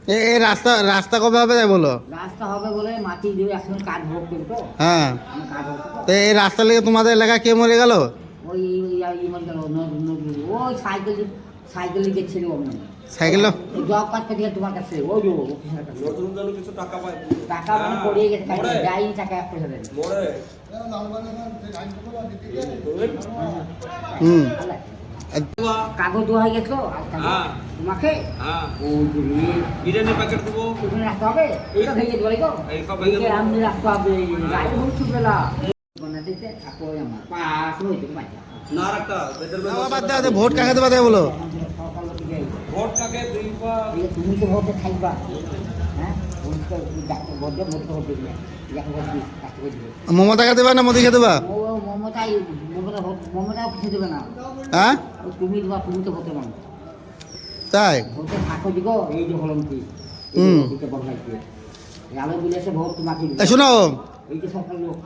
এই রাস্তা রাস্তা কবে হবে তাই বলো? রাস্তা হবে বলে মাটি দিয়ে এখন কাজ হোক কিন্তু হ্যাঁ, আমি কাজ হোক তো এই রাস্তা লেগে তোমাদের এলাকায় কে মরে গেল? ওই মনে গেল ওই সাইকেল দিকে ছিল অন্য সাইকেল? জব কাজ থেকে তোমার কাছে ওই যে নতুন জন্য কিছু টাকা পায় টাকা মানে পড়িয়ে গেছে যাই টাকা এক পয়সা দেয় মোড়ে হুম। কাগজ দেওয়া হয়ে গেছিল হ্যাঁ তোমাকে হ্যাঁ ও বিরিয়ানি প্যাকেট দেবো ওখানে রাখতে হবে এটা ভেঙে দেবো গো এই সব ভেঙে দেবো। আমি রাখতে হবে গাড়ি বহুত ছুটবেলা বানাতে থাকো আমার পাশ হইতে পারছি না একটা বেদের বাদ দাও, ভোট কাকে দেবা তাই বলো? ভোট কাকে দুইবার তুমি তো ভোটে থাকবা হ্যাঁ ভোটে ভোট দিবে মমতাকে দেবা না মোদিকে দেবা? মমতাও কিছু দেবে না হ্যাঁ, তুমি দেবা তুমি তো ভোটে নাও তাই? ভোটে থাকো দিগো এই যে হলম কি হুম। দিতে বল লাগবে আলো বলেছে ভোট তোমাকে শোনো, এই যে সরকার লোক